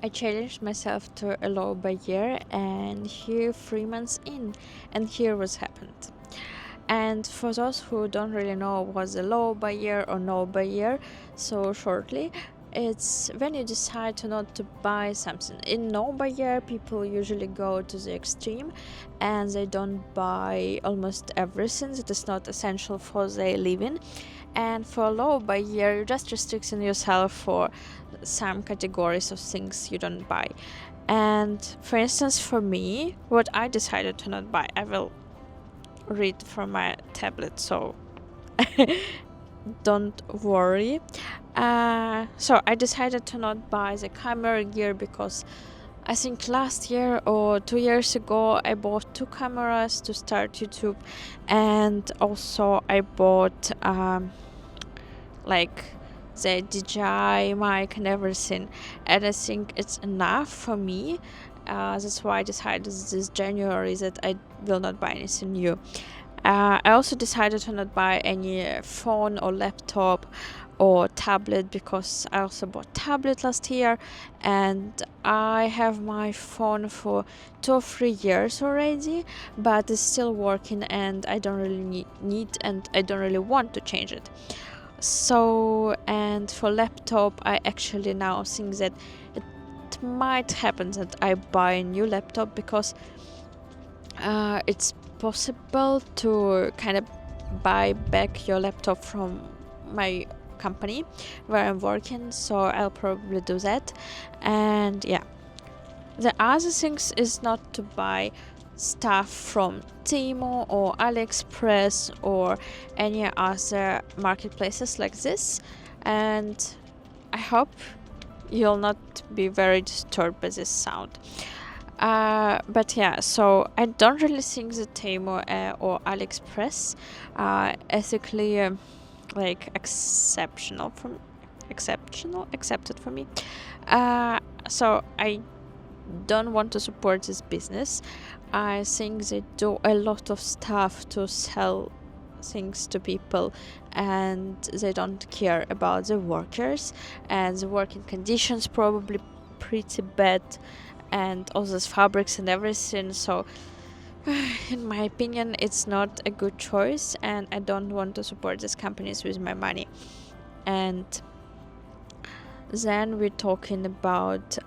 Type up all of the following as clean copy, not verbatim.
I challenged myself to a low by year, and here 3 months in, and here what's happened. And for those who don't really know what's a low by year or no by year, so shortly, it's when you decide to not to buy something. In no by year, people usually go to the extreme and they don't buy almost everything that is not essential for their living. And for low by year, you're just restricting yourself for some categories of things you don't buy. And for instance, for me, what I decided to not buy, I will read from my tablet, so don't worry. So I decided to not buy the camera gear because I think last year or 2 years ago I bought 2 cameras to start YouTube, and also I bought like the DJI mic and everything, and I think it's enough for me. That's why I decided this January that I will not buy anything new. I also decided to not buy any phone or laptop or tablet because I also bought tablet last year, and I have my phone for 2 or 3 years already, but it's still working and I don't really need and I don't really want to change it. So, and for laptop, I actually now think that it might happen that I buy a new laptop because it's possible to kind of buy back your laptop from my company where I'm working, so I'll probably do that. And yeah, the other things is not to buy stuff from Temu or AliExpress or any other marketplaces like this, and I hope you'll not be very disturbed by this sound. But yeah, so I don't really think the Temu or AliExpress ethically accepted for me. So I don't want to support this business. I think they do a lot of stuff to sell things to people, and they don't care about the workers, and the working conditions probably pretty bad, and all those fabrics and everything. So in my opinion, it's not a good choice, and I don't want to support these companies with my money. And then we're talking about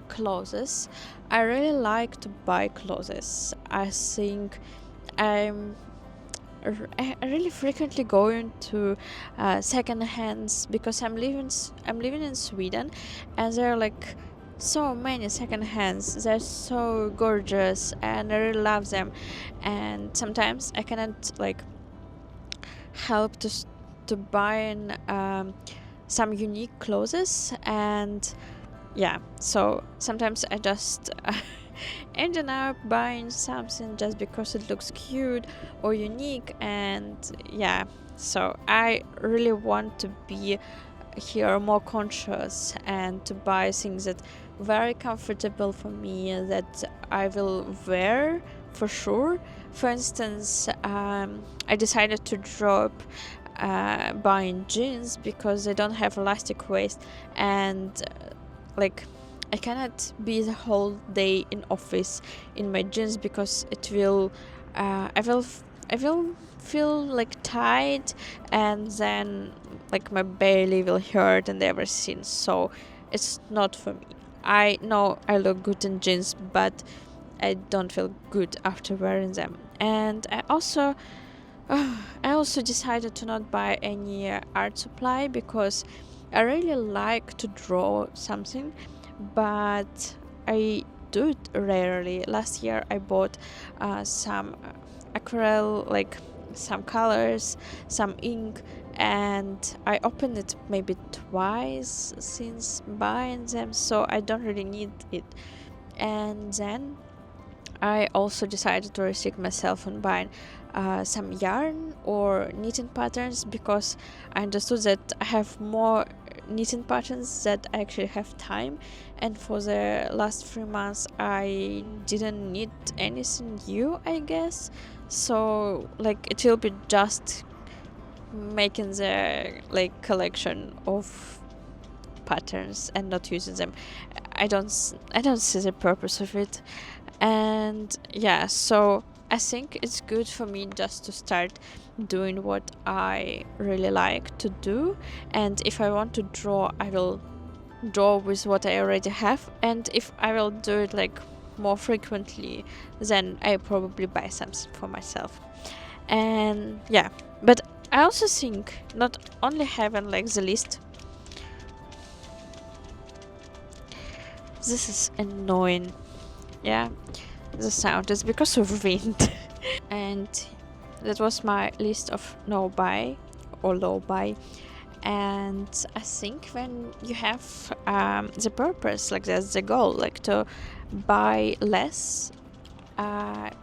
clothes. I really like to buy clothes. I think I'm I really frequently go into second hands because I'm living in Sweden, and there are like so many second hands. They're so gorgeous, and I really love them. And sometimes I cannot like help to buy some unique clothes, and yeah, so sometimes I just ended up buying something just because it looks cute or unique. And yeah, so I really want to be here more conscious and to buy things that very comfortable for me, that I will wear for sure. For instance, I decided to drop buying jeans because they don't have elastic waist, and like I cannot be the whole day in office in my jeans because it will I will feel like tight, and then like my belly will hurt and everything. So it's not for me. I know I look good in jeans, but I don't feel good after wearing them. And I also decided to not buy any art supply because I really like to draw something, but I do it rarely. Last year I bought some aquarelle, like some colors, some ink, and I opened it maybe twice since buying them, so I don't really need it. And then I also decided to restrict myself on buying some yarn or knitting patterns because I understood that I have more knitting patterns that I actually have time, and for the last 3 months I didn't knit anything new, I guess. So like it will be just making the like collection of patterns and not using them. I don't see the purpose of it. And yeah, so I think it's good for me just to start doing what I really like to do. And if I want to draw, I will draw with what I already have. And if I will do it like more frequently, then I probably buy something for myself. And yeah, but I also think not only having like the list. This is annoying. Yeah, the sound is because of wind. And that was my list of no buy or low buy. And I think when you have the purpose, like that's the goal, like to buy less,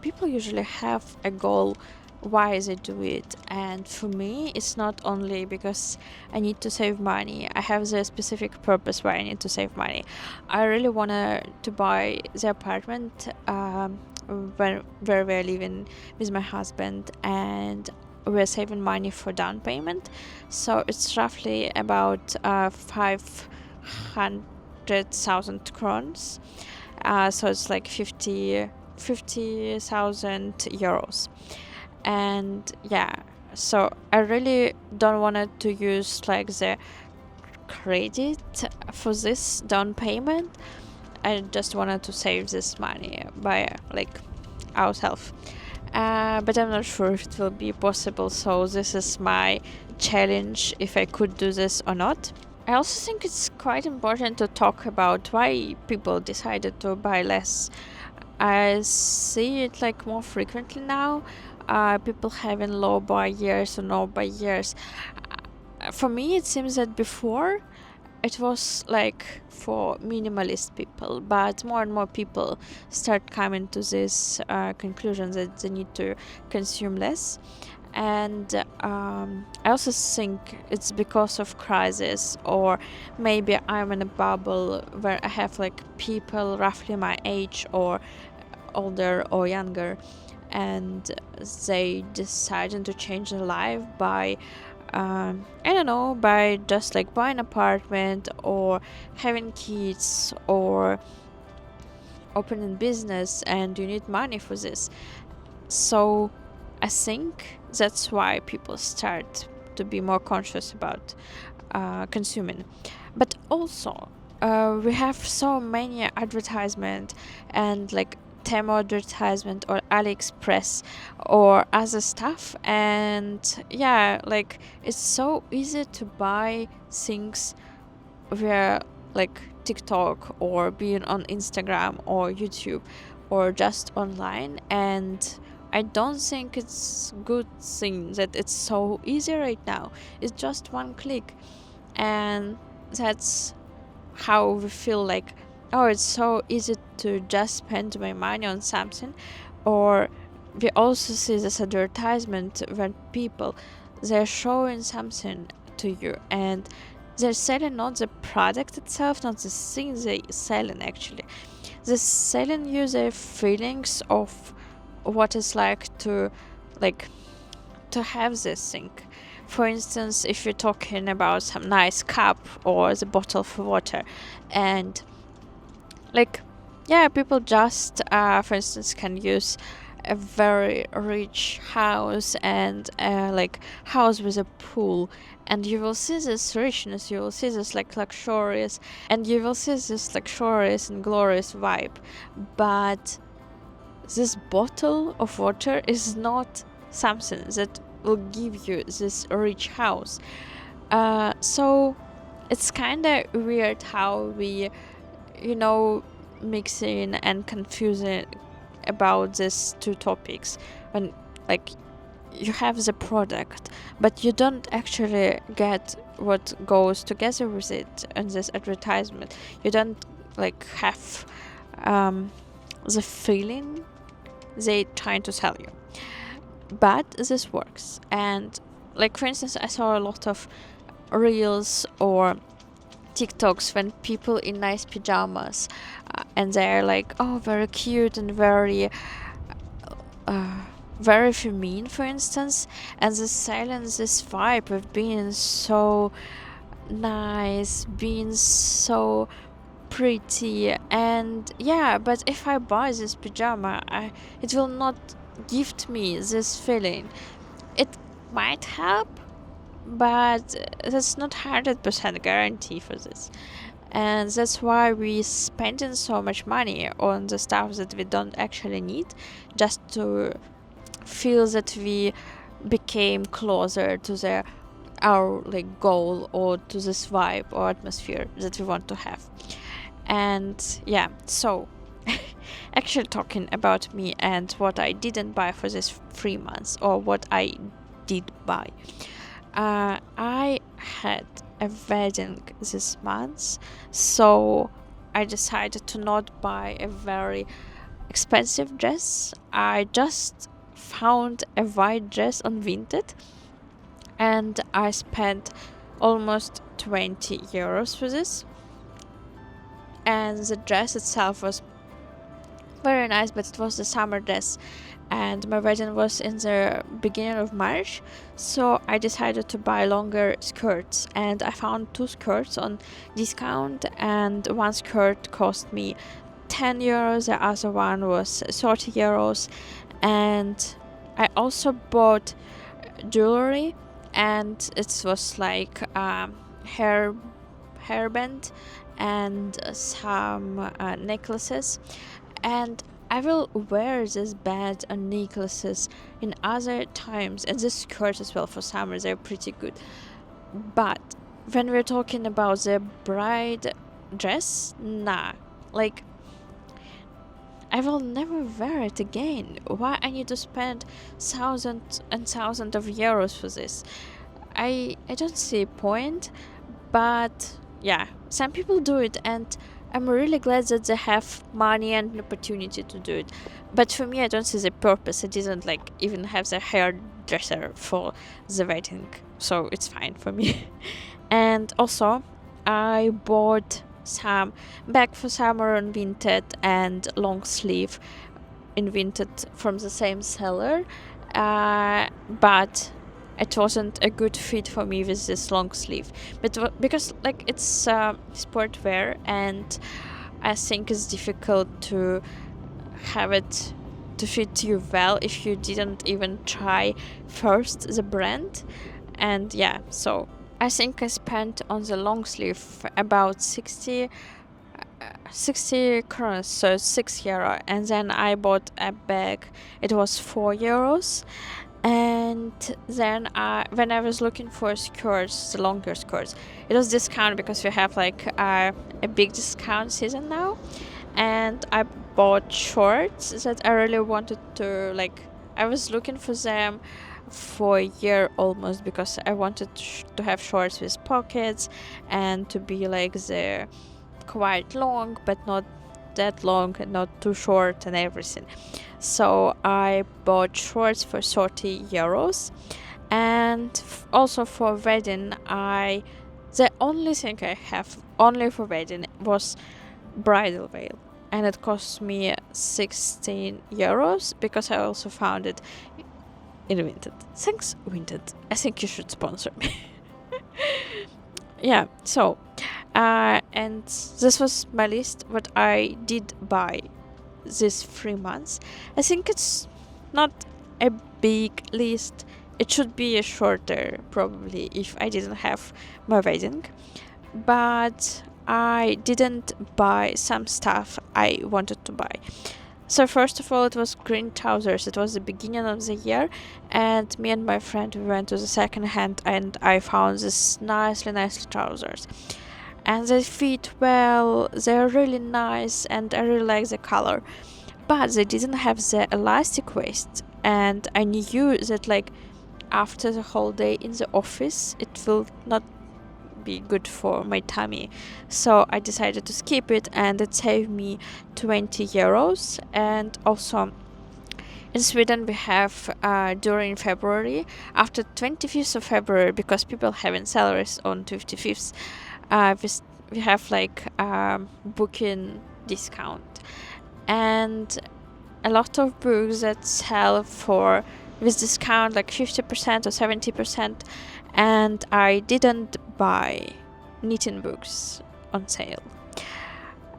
people usually have a goal why they do it. And for me, it's not only because I need to save money. I have the specific purpose why I need to save money. I really want to buy the apartment where we're living with my husband, and we're saving money for down payment. So it's roughly about 500,000 crowns. So it's like 50,000 euros. And yeah, so I really don't want to use like the credit for this down payment. I just wanted to save this money by like ourselves. But I'm not sure if it will be possible, so this is my challenge, if I could do this or not. I also think it's quite important to talk about why people decided to buy less. I see it like more frequently now. People having low buy years or no buy years. For me, it seems that before it was like for minimalist people, but more and more people start coming to this conclusion that they need to consume less. And I also think it's because of crisis, or maybe I'm in a bubble where I have like people roughly my age or older or younger, and they decided to change their life by I don't know, by just like buying an apartment or having kids or opening business, and you need money for this. So I think that's why people start to be more conscious about consuming. But also, we have so many advertisement and like Temu advertisement or AliExpress or other stuff, and yeah, like it's so easy to buy things via like TikTok or being on Instagram or YouTube or just online. And I don't think it's good thing that it's so easy right now. It's just one click, and that's how we feel like, oh, it's so easy to just spend my money on something. Or we also see this advertisement when people, they're showing something to you, and they're selling not the product itself, not the thing they selling actually. They're selling you the feelings of what it's like like to have this thing. For instance, if you're talking about some nice cup or the bottle of water, and like yeah, people just for instance can use a very rich house and like house with a pool, and you will see this richness, you will see this like luxurious, and you will see this luxurious and glorious vibe. But this bottle of water is not something that will give you this rich house. So it's kind of weird how we, you know, mixing and confusing about these two topics. When like you have the product, but you don't actually get what goes together with it in this advertisement. You don't like have the feeling they trying to sell you. But this works. And like for instance, I saw a lot of reels or TikToks when people in nice pajamas, and they're like, oh, very cute and very feminine, for instance, and the silence, this vibe of being so nice, being so pretty, and yeah, but if I buy this pajama, it will not gift me this feeling. It might help, but that's not 100% guarantee for this. And that's why we spending so much money on the stuff that we don't actually need, just to feel that we became closer to our like goal, or to this vibe or atmosphere that we want to have. And yeah, so actually talking about me and what I didn't buy for this 3 months, or what I did buy. I had a wedding this month, so I decided to not buy a very expensive dress. I just found a white dress on Vinted, and I spent almost 20 euros for this. And the dress itself was very nice, but it was the summer dress, and my wedding was in the beginning of March, so I decided to buy longer skirts, and I found two skirts on discount, and one skirt cost me 10 euros, the other one was 30 euros. And I also bought jewelry, and it was like hairband and some necklaces, and I will wear this band and necklaces in other times, and this skirt as well for summer. They're pretty good. But when we're talking about the bride dress, nah, like I will never wear it again. Why I need to spend thousands and thousands of euros for this? I don't see a point, but yeah, some people do it, and I'm really glad that they have money and an opportunity to do it. But for me, I don't see the purpose. I didn't like even have the hairdresser for the wedding, so it's fine for me. And also, I bought some bag for summer on Vinted and long sleeve in Vinted from the same seller, but it wasn't a good fit for me with this long sleeve, but because like it's sport wear, and I think it's difficult to have it to fit you well if you didn't even try first the brand. And yeah, so I think I spent on the long sleeve about 60 crowns, so 6 euro, and then I bought a bag. It was 4 euros. And then when I was looking for skirts, the longer skirts, it was discount because we have like a big discount season now. And I bought shorts that I really wanted to like. I was looking for them for a year almost, because I wanted to have shorts with pockets and to be like the quite long, but not that long and not too short and everything. So I bought shorts for 30 euros. And also for wedding, the only thing I have only for wedding was bridal veil, and it cost me 16 euros, because I also found it in Vinted. Thanks, Vinted. I think you should sponsor me. Yeah, so and this was my list what I did buy these 3 months. I think it's not a big list. It should be a shorter probably if I didn't have my wedding, but I didn't buy some stuff I wanted to buy. So first of all, it was green trousers. It was the beginning of the year, and me and my friend, we went to the second hand, and I found this nicely trousers, and they fit well. They're really nice, and I really like the color, but they didn't have the elastic waist, and I knew that like after the whole day in the office, it will not be good for my tummy. So I decided to skip it, and it saved me 20 euros. And also in Sweden we have during February, after 25th of February, because people having salaries on 25th, we have like booking discount, and a lot of books that sell for with discount like 50% or 70%. And I didn't buy knitting books on sale.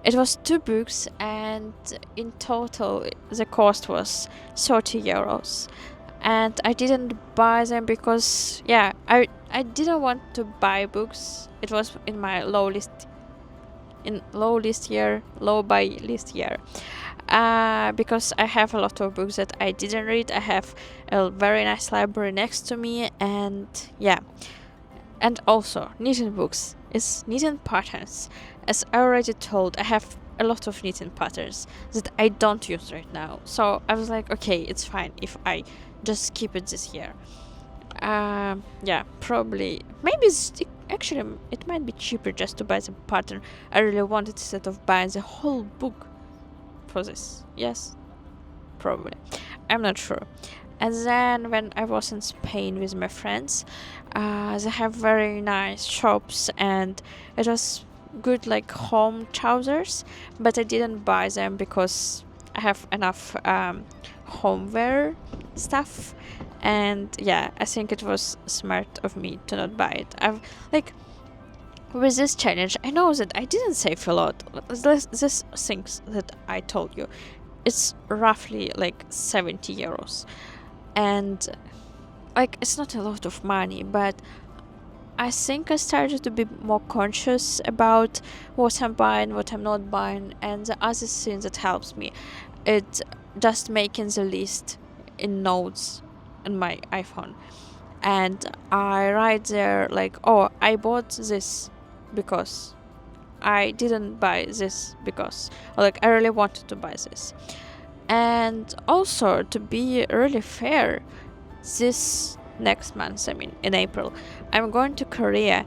It was two books, and in total the cost was 30 euros. And I didn't buy them because I didn't want to buy books. It was in my low buy list year. Because I have a lot of books that I didn't read. I have a very nice library next to me, and yeah. And also, knitting books is knitting patterns. As I already told, I have a lot of knitting patterns that I don't use right now. So I was like, okay, it's fine if I just keep it this year. Yeah, probably. Maybe actually it might be cheaper just to buy the pattern I really wanted instead of buying the whole book for this. Yes, probably. I'm not sure. And then when I was in Spain with my friends, they have very nice shops, and it was good like home trousers, but I didn't buy them because I have enough homeware stuff. And yeah, I think it was smart of me to not buy it. I've like with this challenge, I know that I didn't save a lot. This things that I told you, it's roughly like 70 euros, and like it's not a lot of money, but I think I started to be more conscious about what I'm buying, what I'm not buying, and the other thing that helps me, it's just making the list in notes on my iPhone, and I write there like, oh, I bought this because I didn't buy this because, or like I really wanted to buy this. And also, to be really fair, this next month, I mean in April, I'm going to Korea,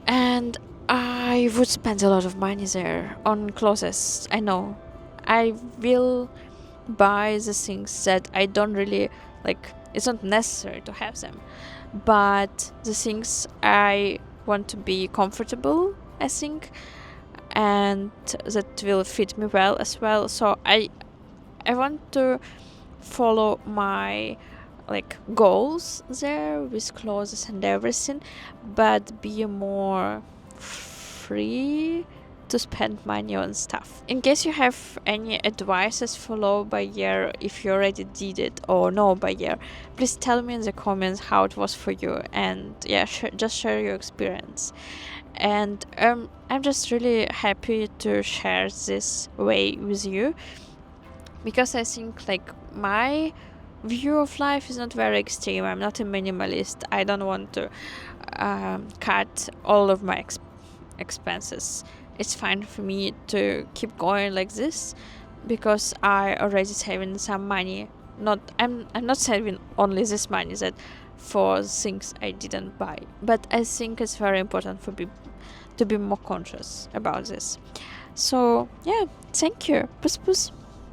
and I would spend a lot of money there on clothes. I know. I will buy the things that I don't really like. It's not necessary to have them, but the things I want to be comfortable, I think, and that will fit me well as well. So I want to follow my like goals there with clothes and everything, but be more free to spend money on stuff. In case you have any advices for low by year, if you already did it, or no by year, please tell me in the comments how it was for you, and yeah, just share your experience. And I'm just really happy to share this way with you, because I think like my view of life is not very extreme. I'm not a minimalist. I don't want to cut all of my expenses. It's fine for me to keep going like this because I already saving some money. I'm not saving only this money that for things I didn't buy, but I think it's very important for to be more conscious about this. So yeah, thank you. Puss puss.